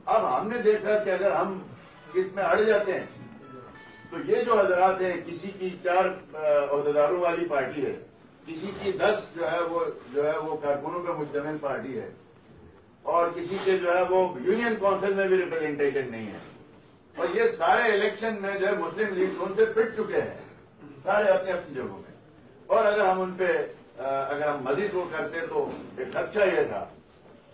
اب ہم نے دیکھا کہ اگر ہم اس میں اڑ جاتے ہیں تو یہ جو حضرات ہیں، کسی کی 4 عہدیداروں والی پارٹی ہے، کسی کی 10 جو ہے وہ کارکنوں پہ مشتمل پارٹی ہے، اور کسی کے جو ہے وہ یونین کونسل میں بھی ریپرزنٹیشن نہیں ہے، اور یہ سارے الیکشن میں جو ہے مسلم لیگ ان سے پٹ چکے ہیں سارے اپنی اپنی جگہوں میں، اور اگر ہم ان پہ اگر ہم مزید وہ کرتے تو ایک خدشہ یہ تھا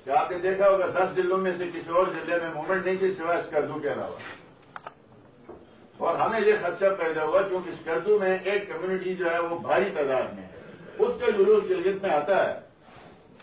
کہ آپ نے دیکھا ہوگا 10 ضلعوں میں سے کسی اور ضلع میں موومنٹ نہیں تھی سوائے اسکردو کے علاوہ، اور ہمیں یہ خدشہ پیدا ہوا کیونکہ اسکردو میں ایک کمیونٹی جو ہے وہ بھاری تعداد میں ہے، اس کا جلوس گلگت میں آتا ہے،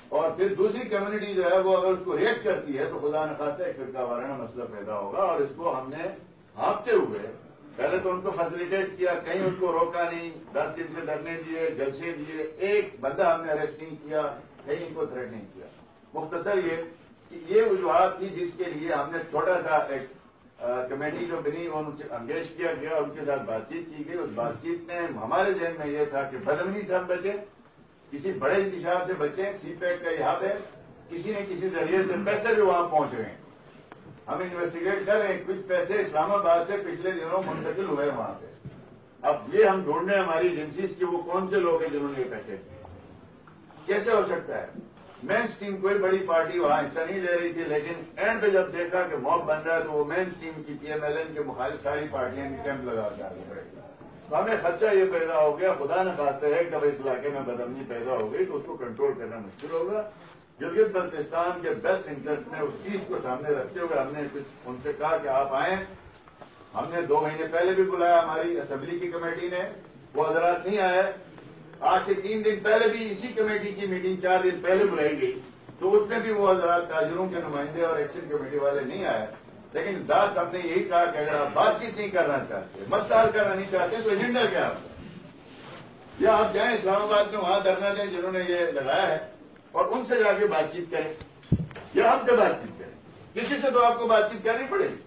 اور پھر دوسری کمیونٹی جو ہے وہ اگر اس کو ریئیکٹ کرتی ہے تو خدا نخواستہ ایک فرقہ وارانہ مسئلہ پیدا ہوگا، اور اس کو ہم نے ہانپتے ہوئے پہلے تو ان کو فیسیلیٹیٹ کیا، کہیں ان کو روکا نہیں، 10 دن سے دھرنے دیے، جلسے دیے، ایک بندہ ہم نے اریسٹ نہیں کیا، کہیں ان کو تھریٹ نہیں کیا۔ مختصر یہ کہ یہ وجوہات تھی جس کے لیے ہم نے چھوٹا سا ایک کمیٹی جو بنی ان سے انگیج کیا گیا، ان کے ساتھ بات چیت کی گئی۔ اس بات چیت میں ہمارے ذہن میں یہ تھا کہ بدامنی سے ہم بچیں، کسی بڑے انتشار سے بچیں، سی پیک کا یہاں پہ کسی نے کسی ذریعے سے پیسے بھی وہاں پہنچ رہے ہیں، ہم انویسٹیگیٹ کر رہے ہیں، کچھ پیسے اسلام آباد سے پچھلے دنوں منتقل ہوئے وہاں پہ، اب یہ ہم ڈھونڈ رہے ہیں ہماری ایجنسیز کی وہ کون سے لوگ ہیں جنہوں نے یہ پیسے دیے، کیسے ہو سکتا ہے؟ مین اسٹریم کوئی بڑی پارٹی وہاں حصہ نہیں لے رہی تھی، لیکن اینڈ پہ جب دیکھا کہ موب بن رہا ہے تو وہ مین اسٹریم کی پی ایم ایل این کے مخالف ساری پارٹیاں بھی کیمپ لگا کے آگے بڑھ گئی، تو ہمیں خدشہ یہ پیدا ہو گیا، خدا نہ خواستہ ہے کہ اس علاقے میں بدامنی پیدا ہو گئی تو اس کو کنٹرول کرنا مشکل ہوگا۔ گلگت بلتستان کے بیسٹ انٹرسٹ میں اس چیز کو سامنے رکھتے ہوئے ہم نے ان سے کہا کہ آپ آئیں، ہم نے 2 مہینے پہلے بھی بلایا، ہماری اسمبلی کی کمیٹی نے، وہ حضرات نہیں آئے، آج سے 3 دن پہلے بھی اسی کمیٹی کی میٹنگ 4 دن پہلے بلائی گئی تو اس میں بھی وہ حضرات تاجروں کے نمائندے اور ایکشن کمیٹی والے نہیں آئے، لیکن داد ہم نے یہی کہا کہ اگر آپ بات چیت نہیں کرنا چاہتے، مسئلہ حل کرنا نہیں چاہتے تو ایجنڈا کیا آپ کا؟ یا آپ جائیں اسلام آباد میں وہاں دھرنا دیں جنہوں نے یہ لگایا ہے اور ان سے جا کے بات چیت کریں، یا ہم سے بات چیت کریں، کسی سے تو آپ کو بات چیت کرنی پڑے گی،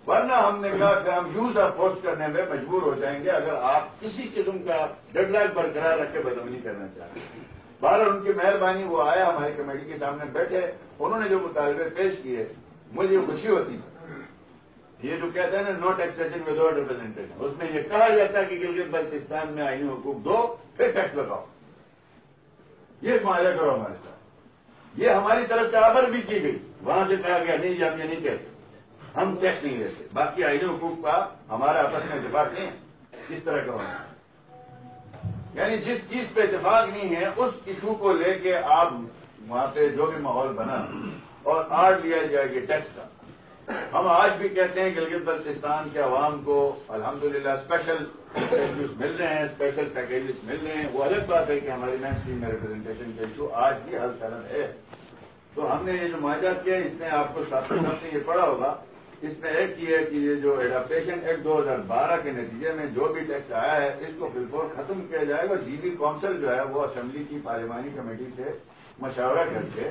ورنہ ہم نے کہا کہ ہم یوز آف فورس کرنے میں مجبور ہو جائیں گے اگر آپ کسی قسم کا ڈیڈ لائن برقرار رکھ کے بدامنی کرنا چاہتے ہیں۔ بہرحال ان کی مہربانی، وہ آیا ہماری کمیٹی کے سامنے بیٹھے، انہوں نے جو مطالبے پیش کیے مجھے خوشی ہوتی ہے، یہ جو کہتے ہیں نا نو ٹیکسیشن وداؤٹ ریپرزنٹیشن، اس میں یہ کہا جاتا ہے کہ گلگت بلتستان میں آئینی حقوق دو پھر ٹیکس لگاؤ، یہ معاہدہ کرو ہمارے ساتھ، یہ ہماری طرف سے آفر بھی کی گئی، وہاں سے کہا گیا نہیں ہم یہ نہیں کہتے، ہم ٹیکس نہیں دیتے، باقی آئینی حقوق کا ہمارا آپس میں اتفاق نہیں ہے، اس طرح کا ہونا، یعنی جس چیز پہ اتفاق نہیں ہے اس ایشو کو لے کے آپ وہاں پہ جو بھی ماحول بنا اور آڑ لیا جائے گی ٹیکس کا۔ ہم آج بھی کہتے ہیں گلگت بلتستان کے عوام کو الحمدللہ اسپیشل انسینٹیوز مل رہے ہیں، اسپیشل پیکیجز مل رہے ہیں، وہ الگ بات ہے کہ ہماری مین اسٹریم میں ریپرزنٹیشن کا ایشو آج بھی حل طلب ہے۔ تو ہم نے یہ جو معاہدہ کیا اس میں آپ کو ساتھ نے یہ پڑھا ہوگا، اس میں ایک یہ ہے کہ یہ جو ایڈاپٹیشن ایکٹ 2012 کے نتیجے میں جو بھی ٹیکس آیا ہے اس کو بالفور ختم کیا جائے گا، جی بی کونسل جو ہے وہ اسمبلی کی پارلیمانی کمیٹی سے مشاورہ کر کے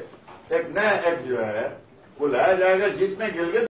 ایک نیا ایکٹ جو ہے وہ لایا جائے گا جس میں گلگت